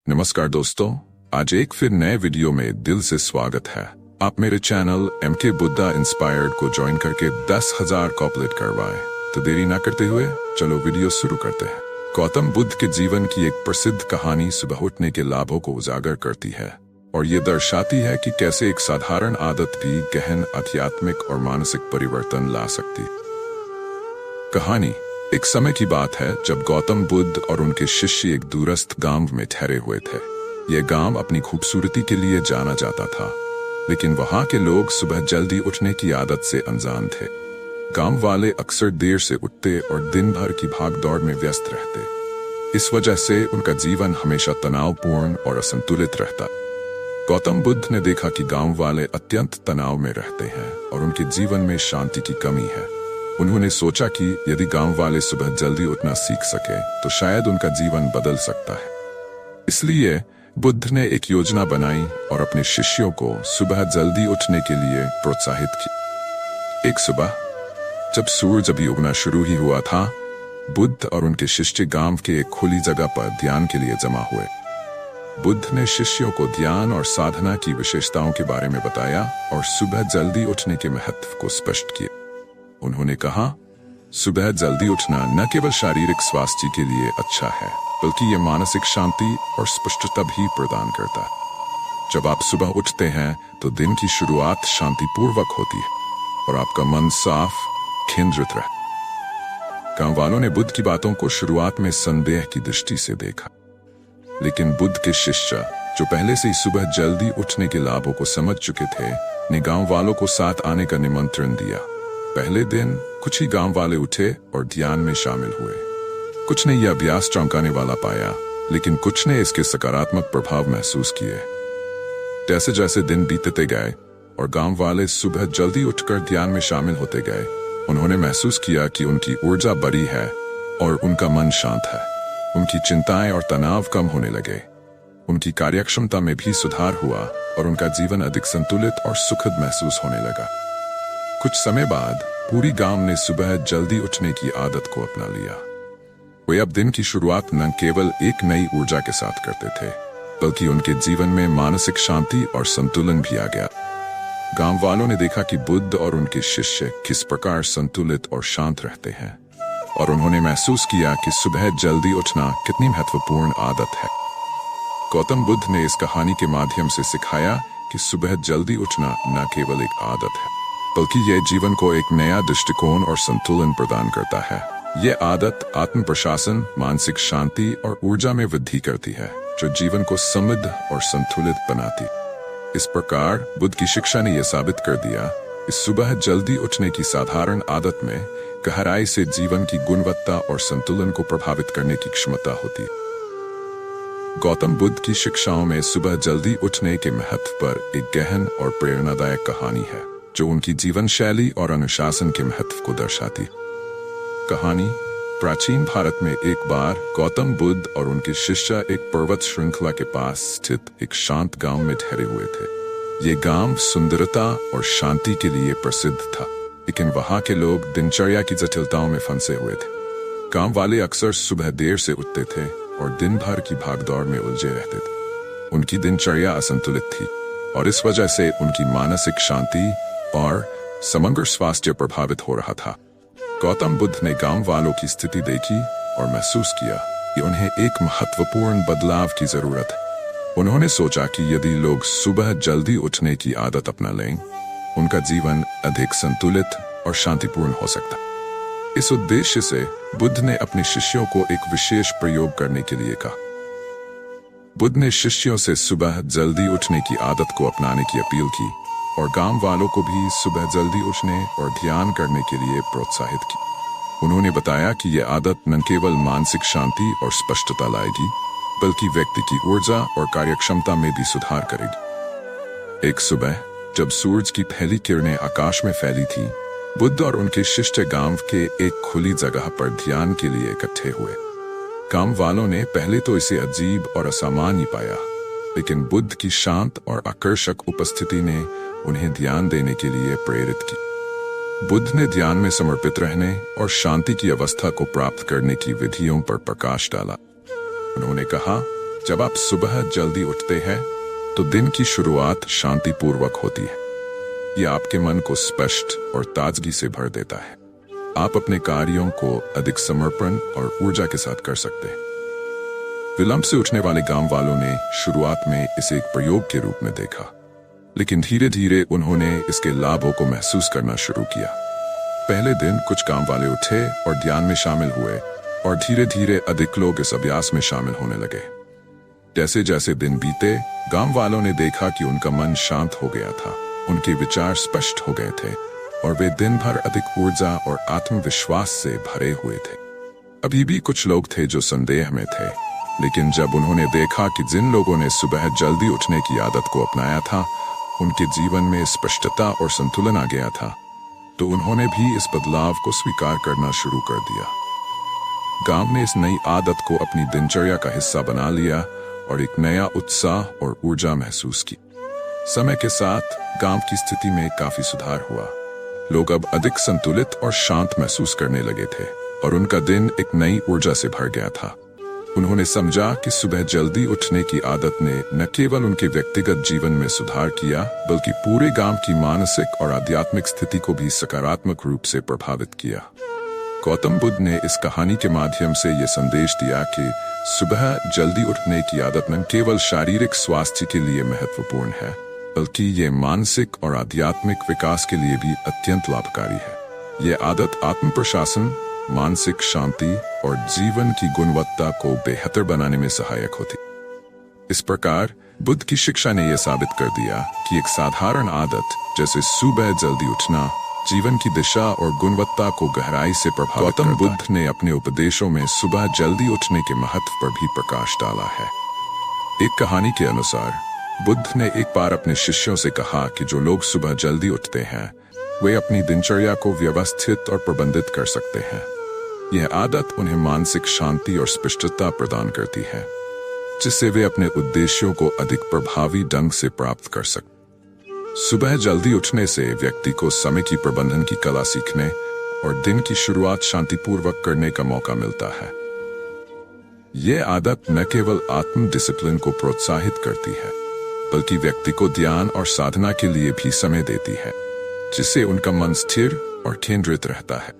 नमस्कार दोस्तों, आज एक फिर नए वीडियो में दिल से स्वागत है। आप मेरे चैनल MK बुद्धा इंस्पायर्ड को ज्वाइन करके 10,000 कॉपलेट करवाए। तो देरी ना करते हुए चलो वीडियो शुरू करते हैं। गौतम बुद्ध के जीवन की एक प्रसिद्ध कहानी सुबह उठने के लाभों को उजागर करती है और ये दर्शाती है कि कैसे एक साधारण आदत भी गहन आध्यात्मिक और मानसिक परिवर्तन ला सकती। कहानी एक समय की बात है जब गौतम बुद्ध और उनके शिष्य एक दूरस्थ गांव में ठहरे हुए थे। यह गांव अपनी खूबसूरती के लिए जाना जाता था, लेकिन वहां के लोग सुबह जल्दी उठने की आदत से अनजान थे। गांव वाले अक्सर देर से उठते और दिन भर की भागदौड़ में व्यस्त रहते। इस वजह से उनका जीवन हमेशा तनावपूर्ण और असंतुलित रहता। गौतम बुद्ध ने देखा कि गांव वाले अत्यंत तनाव में रहते हैं और उनके जीवन में शांति की कमी है। उन्होंने सोचा कि यदि गांव वाले सुबह जल्दी उठना सीख सके तो शायद उनका जीवन बदल सकता है। इसलिए बुद्ध ने एक योजना बनाई और अपने शिष्यों को सुबह जल्दी उठने के लिए प्रोत्साहित किया। एक सुबह जब सूरज अभी उगना शुरू ही हुआ था, बुद्ध और उनके शिष्य गांव के एक खुली जगह पर ध्यान के लिए जमा हुए। बुद्ध ने शिष्यों को ध्यान और साधना की विशेषताओं के बारे में बताया और सुबह जल्दी उठने के महत्व को स्पष्ट किया। उन्होंने कहा, सुबह जल्दी उठना न केवल शारीरिक स्वास्थ्य के लिए अच्छा है, बल्कि ये मानसिक शांति और स्पष्टता भी प्रदान करता है। जब आप सुबह उठते हैं तो दिन की शुरुआत शांतिपूर्वक होती है और आपका मन साफ केंद्रित रहता है। गांव वालों ने बुद्ध की बातों को शुरुआत में संदेह की दृष्टि से देखा, लेकिन बुद्ध के शिष्य जो पहले से ही सुबह जल्दी उठने के लाभों को समझ चुके थे, ने गांव वालों को साथ आने का निमंत्रण दिया। पहले दिन कुछ ही गांव वाले उठे और ध्यान में शामिल हुए। कुछ ने यह अभ्यास चौंकाने वाला पाया, लेकिन कुछ ने इसके सकारात्मक प्रभाव महसूस किए। जैसे जैसे दिन बीतते गए और गांव वाले सुबह जल्दी उठकर ध्यान में शामिल होते गए, उन्होंने महसूस किया कि उनकी ऊर्जा बढ़ी है और उनका मन शांत है। उनकी चिंताएं और तनाव कम होने लगे। उनकी कार्यक्षमता में भी सुधार हुआ और उनका जीवन अधिक संतुलित और सुखद महसूस होने लगा। कुछ समय बाद पूरी गांव ने सुबह जल्दी उठने की आदत को अपना लिया। वे अब दिन की शुरुआत न केवल एक नई ऊर्जा के साथ करते थे, बल्कि उनके जीवन में मानसिक शांति और संतुलन भी आ गया। गांव वालों ने देखा कि बुद्ध और उनके शिष्य किस प्रकार संतुलित और शांत रहते हैं, और उन्होंने महसूस किया कि सुबह जल्दी उठना कितनी महत्वपूर्ण आदत है। गौतम बुद्ध ने इस कहानी के माध्यम से सिखाया कि सुबह जल्दी उठना न केवल एक आदत है, बल्कि यह जीवन को एक नया दृष्टिकोण और संतुलन प्रदान करता है। यह आदत आत्म प्रशासन, मानसिक शांति और ऊर्जा में वृद्धि करती है, जो जीवन को समृद्ध और संतुलित बनाती। इस प्रकार बुद्ध की शिक्षा ने यह साबित कर दिया कि सुबह जल्दी उठने की साधारण आदत में गहराई से जीवन की गुणवत्ता और संतुलन को प्रभावित करने की क्षमता होती है। गौतम बुद्ध की शिक्षाओं में सुबह जल्दी उठने के महत्व पर एक गहन और प्रेरणादायक कहानी है, जो उनकी जीवन शैली और अनुशासन के महत्व को दर्शाती। कहानी प्राचीन भारत में एक बार गौतम बुद्ध और उनके शिष्य एक पर्वत श्रृंखला के पास स्थित एक शांत गांव में ठहरे हुए थे। ये गांव सुंदरता और शांति के लिए प्रसिद्ध था, लेकिन वहां के लोग दिनचर्या की जटिलताओं में फंसे हुए थे। गांव वाले अक्सर सुबह देर से उठते थे और दिन भर की भागदौड़ में उलझे रहते थे। उनकी दिनचर्या असंतुलित थी और इस वजह से उनकी मानसिक शांति और समग्र स्वास्थ्य प्रभावित हो रहा था। गौतम बुद्ध ने गांव वालों की स्थिति देखी और महसूस किया कि उन्हें एक महत्वपूर्ण बदलाव की जरूरत है। उन्होंने सोचा कि यदि लोग सुबह जल्दी उठने की आदत अपना लें, उनका जीवन अधिक संतुलित और शांतिपूर्ण हो सकता। इस उद्देश्य से बुद्ध ने अपने शिष्यों को एक विशेष प्रयोग करने के लिए कहा। बुद्ध ने शिष्यों से सुबह जल्दी उठने की आदत को अपनाने की अपील की और गांव वालों को भी सुबह जल्दी उठने और ध्यान करने के लिए प्रोत्साहित की। उन्होंने बताया कि यह आदत न केवल मानसिक शांति और स्पष्टता लाएगी, बल्कि व्यक्ति की ऊर्जा और कार्यक्षमता में भी सुधार करेगी। एक सुबह जब सूरज की पहली किरणें आकाश में फैली थी, बुद्ध और उनके शिष्य गांव के एक खुली जगह पर ध्यान के लिए इकट्ठे हुए। गांव वालों ने पहले तो इसे अजीब और असामान्य पाया, लेकिन बुद्ध की शांत और आकर्षक उपस्थिति ने उन्हें ध्यान देने के लिए प्रेरित की। बुद्ध ने ध्यान में समर्पित रहने और शांति की अवस्था को प्राप्त करने की विधियों पर प्रकाश डाला। उन्होंने कहा, जब आप सुबह जल्दी उठते हैं तो दिन की शुरुआत शांतिपूर्वक होती है। ये आपके मन को स्पष्ट और ताजगी से भर देता है। आप अपने कार्यों को अधिक समर्पण और ऊर्जा के साथ कर सकते हैं। विलंब से उठने वाले गांव वालों ने शुरुआत में इसे एक प्रयोग के रूप में देखा, लेकिन धीरे धीरे उन्होंने इसके लाभों को महसूस करना शुरू किया। पहले दिन कुछ गांव वाले उठे और ध्यान में शामिल हुए, और धीरे धीरे अधिक लोग इस अभ्यास में शामिल होने लगे। जैसे जैसे दिन बीते, गांव वालों ने देखा कि उनका मन शांत हो गया था, उनके विचार स्पष्ट हो गए थे और वे दिन भर अधिक ऊर्जा और आत्मविश्वास से भरे हुए थे। अभी भी कुछ लोग थे जो संदेह में थे, लेकिन जब उन्होंने देखा कि जिन लोगों ने सुबह जल्दी उठने की आदत को अपनाया था, उनके जीवन में स्पष्टता और संतुलन आ गया था, तो उन्होंने भी इस बदलाव को स्वीकार करना शुरू कर दिया। गांव ने इस नई आदत को अपनी दिनचर्या का हिस्सा बना लिया और एक नया उत्साह और ऊर्जा महसूस की। समय के साथ गांव की स्थिति में काफी सुधार हुआ। लोग अब अधिक संतुलित और शांत महसूस करने लगे थे और उनका दिन एक नई ऊर्जा से भर गया था। उन्होंने समझा कि सुबह जल्दी उठने की आदत ने न केवल उनके व्यक्तिगत जीवन में सुधार किया, बल्कि पूरे गांव की मानसिक और आध्यात्मिक स्थिति को भी सकारात्मक रूप से प्रभावित किया। गौतम बुद्ध ने इस कहानी के माध्यम से ये संदेश दिया कि सुबह जल्दी उठने की आदत न केवल शारीरिक स्वास्थ्य के लिए महत्वपूर्ण है, बल्कि ये मानसिक और आध्यात्मिक विकास के लिए भी अत्यंत लाभकारी है। ये आदत आत्म प्रशासन, मानसिक शांति और जीवन की गुणवत्ता को बेहतर बनाने में सहायक होती। इस प्रकार बुद्ध की शिक्षा ने यह साबित कर दिया कि एक साधारण आदत जैसे सुबह जल्दी उठना जीवन की दिशा और गुणवत्ता को गहराई से प्रभावित करता है। गौतम बुद्ध ने अपने उपदेशों में सुबह जल्दी उठने के महत्व पर भी प्रकाश डाला है। एक कहानी के अनुसार बुद्ध ने एक बार अपने शिष्यों से कहा कि जो लोग सुबह जल्दी उठते हैं वे अपनी दिनचर्या को व्यवस्थित और प्रबंधित कर सकते हैं। यह आदत उन्हें मानसिक शांति और स्पष्टता प्रदान करती है, जिससे वे अपने उद्देश्यों को अधिक प्रभावी ढंग से प्राप्त कर सकते। सुबह जल्दी उठने से व्यक्ति को समय की प्रबंधन की कला सीखने और दिन की शुरुआत शांतिपूर्वक करने का मौका मिलता है। यह आदत न केवल आत्म डिसिप्लिन को प्रोत्साहित करती है, बल्कि व्यक्ति को ध्यान और साधना के लिए भी समय देती है, जिससे उनका मन स्थिर और केंद्रित रहता है।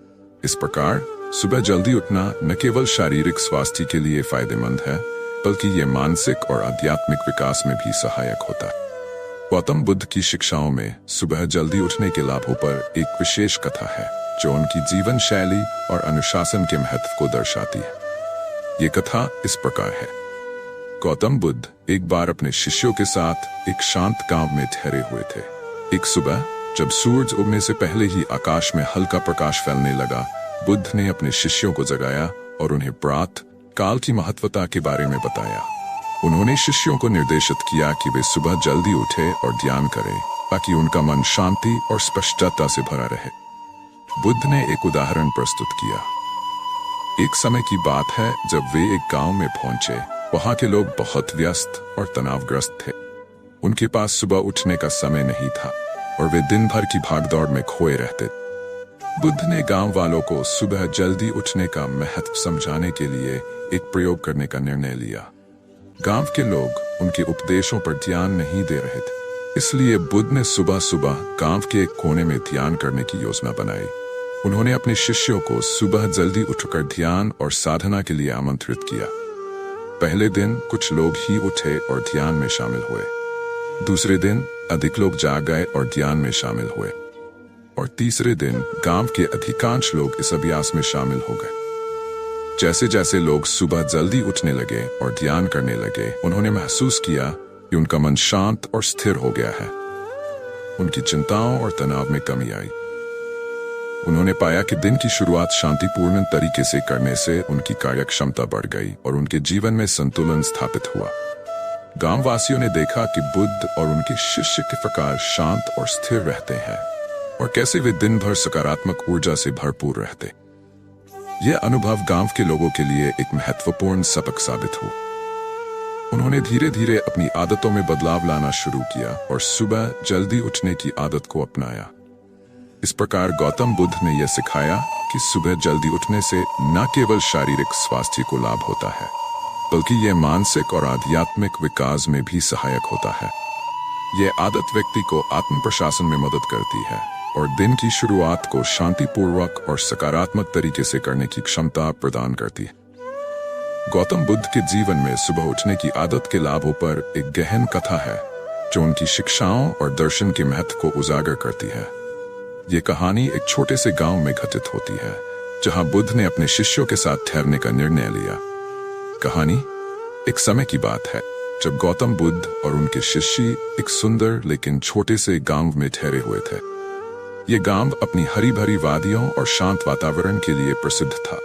इस प्रकार सुबह जल्दी उठना न केवल शारीरिक स्वास्थ्य के लिए फायदेमंद है, बल्कि ये मानसिक और आध्यात्मिक विकास में भी सहायक होता है। गौतम बुद्ध की शिक्षाओं में सुबह जल्दी उठने के लाभों पर एक विशेष कथा है, जो उनकी जीवन शैली और अनुशासन के महत्व को दर्शाती है। ये कथा इस प्रकार है। गौतम बुद्ध एक बार अपने शिष्यों के साथ एक शांत गांव में ठहरे हुए थे। एक सुबह जब सूरज उगने से पहले ही आकाश में हल्का प्रकाश फैलने लगा, बुद्ध ने अपने शिष्यों को जगाया और उन्हें प्रातः काल की महत्वता के बारे में बताया। उन्होंने शिष्यों को निर्देशित किया कि वे सुबह जल्दी उठे और ध्यान करें, ताकि उनका मन शांति और स्पष्टता से भरा रहे। बुद्ध ने एक उदाहरण प्रस्तुत किया। एक समय की बात है जब वे एक गांव में पहुंचे। वहां के लोग बहुत व्यस्त और तनावग्रस्त थे। उनके पास सुबह उठने का समय नहीं था और वे दिन भर की भागदौड़ में खोए रहते। बुद्ध ने गांव वालों को सुबह जल्दी उठने का महत्व समझाने के लिए एक प्रयोग करने का निर्णय लिया। गांव के लोग उनके उपदेशों पर ध्यान नहीं दे रहे थे, इसलिए बुद्ध ने सुबह सुबह गांव के एक कोने में ध्यान करने की योजना बनाई। उन्होंने अपने शिष्यों को सुबह जल्दी उठकर ध्यान और साधना के लिए आमंत्रित किया। पहले दिन कुछ लोग ही उठे और ध्यान में शामिल हुए। दूसरे दिन अधिक लोग जाग गए और ध्यान में शामिल हुए, और तीसरे दिन गांव के अधिकांश लोग इस अभ्यास में शामिल हो गए। जैसे जैसे लोग सुबह जल्दी उठने लगे और ध्यान करने लगे, उन्होंने महसूस किया कि उनका मन शांत और स्थिर हो गया है। उनकी चिंताओं और तनाव में कमी आई। उन्होंने पाया कि दिन की शुरुआत शांतिपूर्ण तरीके से करने से उनकी कार्यक्षमता बढ़ गई और उनके जीवन में संतुलन स्थापित हुआ। गांव वासियों ने देखा कि बुद्ध और उनके शिष्य किस प्रकार शांत और स्थिर रहते हैं और कैसे वे दिन भर सकारात्मक ऊर्जा से भरपूर रहते। यह अनुभव गांव के लोगों के लिए एक महत्वपूर्ण सबक साबित हुआ। उन्होंने धीरे धीरे अपनी आदतों में बदलाव लाना शुरू किया और सुबह जल्दी उठने की आदत को अपनाया। इस प्रकार गौतम बुद्ध ने यह सिखाया कि सुबह जल्दी उठने से न केवल शारीरिक स्वास्थ्य को लाभ होता है, बल्कि ये मानसिक और आध्यात्मिक विकास में भी सहायक होता है। ये आदत व्यक्ति को आत्म प्रशासन में मदद करती है और दिन की शुरुआत को शांतिपूर्वक और सकारात्मक तरीके से करने की क्षमता प्रदान करती है। गौतम बुद्ध के जीवन में सुबह उठने की आदत के लाभों पर एक गहन कथा है जो उनकी शिक्षाओं और दर्शन के महत्व को उजागर करती है। ये कहानी एक छोटे से गांव में घटित होती है जहां बुद्ध ने अपने शिष्यों के साथ ठहरने का निर्णय लिया। कहानी एक समय की बात है जब गौतम बुद्ध और उनके शिष्य एक सुंदर लेकिन छोटे से गांव में ठहरे हुए थे। ये गांव अपनी हरी भरी वादियों और शांत वातावरण के लिए प्रसिद्ध था,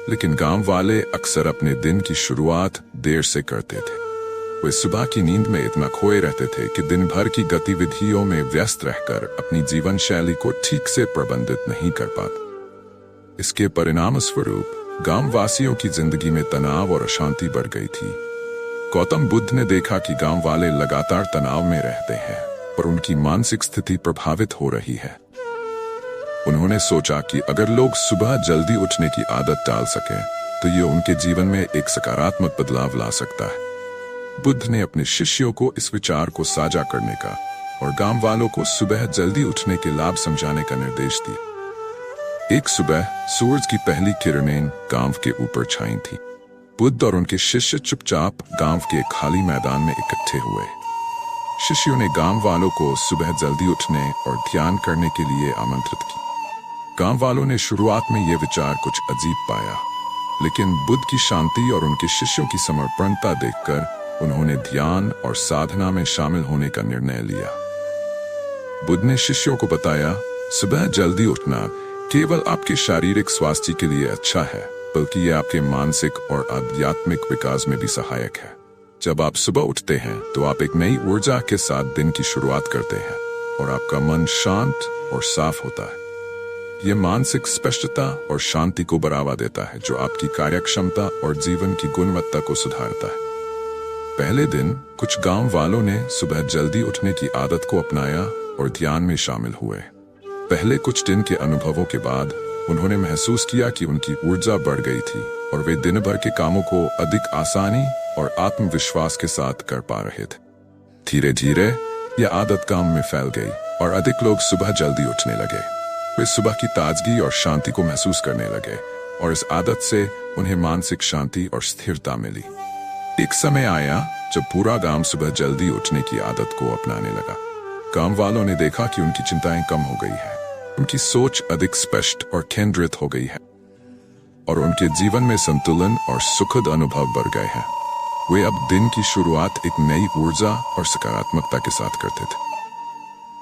लेकिन गांव वाले अक्सर अपने दिन की शुरुआत देर से करते थे। वे सुबह की नींद में इतना खोए रहते थे कि दिन भर की गतिविधियों में व्यस्त रहकर अपनी जीवन शैली को ठीक से प्रबंधित नहीं कर पाते। इसके परिणाम स्वरूप गांव वासियों की जिंदगी में तनाव और अशांति बढ़ गई थी। गौतम बुद्ध ने देखा कि गांव वाले लगातार तनाव में रहते हैं और उनकी मानसिक स्थिति प्रभावित हो रही है। उन्होंने सोचा कि अगर लोग सुबह जल्दी उठने की आदत डाल सकें तो ये उनके जीवन में एक सकारात्मक बदलाव ला सकता है। बुद्ध ने अपने शिष्यों को इस विचार को साझा करने का और गांव वालों को सुबह जल्दी उठने के लाभ समझाने का निर्देश दिया। एक सुबह सूरज की पहली किरणें गांव के ऊपर छाई थीं। बुद्ध और उनके शिष्य चुपचाप गांव के खाली मैदान में इकट्ठे हुए। शिष्यों ने गांव वालों को सुबह जल्दी उठने और ध्यान करने के लिए आमंत्रित किया। गांव वालों ने शुरुआत में यह विचार कुछ अजीब पाया, लेकिन बुद्ध की शांति और उनके शिष्यों की समर्पणता देखकर उन्होंने ध्यान और साधना में शामिल होने का निर्णय लिया। बुद्ध ने शिष्यों को बताया, सुबह जल्दी उठना केवल आपके शारीरिक स्वास्थ्य के लिए अच्छा है, बल्कि यह आपके मानसिक और आध्यात्मिक विकास में भी सहायक है। जब आप सुबह उठते हैं तो आप एक नई ऊर्जा के साथ दिन की शुरुआत करते हैं और आपका मन शांत और साफ होता है। यह मानसिक स्पष्टता और शांति को बढ़ावा देता है, जो आपकी कार्यक्षमता और जीवन की गुणवत्ता को सुधारता है। पहले दिन कुछ गांव वालों ने सुबह जल्दी उठने की आदत को अपनाया और ध्यान में शामिल हुए। पहले कुछ दिन के अनुभवों के बाद उन्होंने महसूस किया कि उनकी ऊर्जा बढ़ गई थी और वे दिन भर के कामों को अधिक आसानी और आत्मविश्वास के साथ कर पा रहे थे। धीरे धीरे यह आदत गांव में फैल गई और अधिक लोग सुबह जल्दी उठने लगे। वे सुबह की ताजगी और शांति को महसूस करने लगे और इस आदत से उन्हें मानसिक शांति और स्थिरता मिली। एक समय आया जब पूरा गांव सुबह जल्दी उठने की आदत को अपनाने लगा। गांव वालों ने देखा कि उनकी चिंताएं कम हो गई है, उनकी सोच अधिक स्पष्ट और केंद्रित हो गई है और उनके जीवन में संतुलन और सुखद अनुभव बढ़ गए हैं। वे अब दिन की शुरुआत एक नई ऊर्जा और सकारात्मकता के साथ करते थे।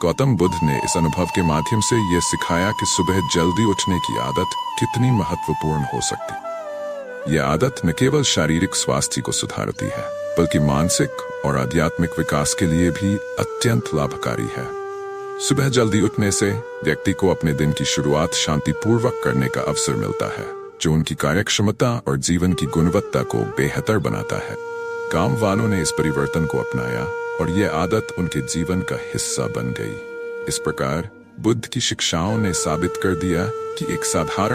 गौतम बुद्ध ने इस अनुभव के माध्यम से यह सिखाया कि सुबह जल्दी उठने की आदत कितनी महत्वपूर्ण हो सकती। यह आदत न केवल शारीरिक स्वास्थ्य को सुधारती है, बल्कि मानसिक और आध्यात्मिक विकास के लिए भी अत्यंत लाभकारी है। सुबह जल्दी उठने से व्यक्ति को अपने दिन की शुरुआत शांतिपूर्वक करने का अवसर मिलता है, जो उनकी कार्यक्षमता और जीवन की गुणवत्ता को बेहतर बनाता है। गांव वालों ने इस परिवर्तन को अपनाया और यह आदत उनके जीवन का हिस्सा बन गई। इस प्रकार बुद्ध की शिक्षाओं ने साबित कर दिया कि एक साधारण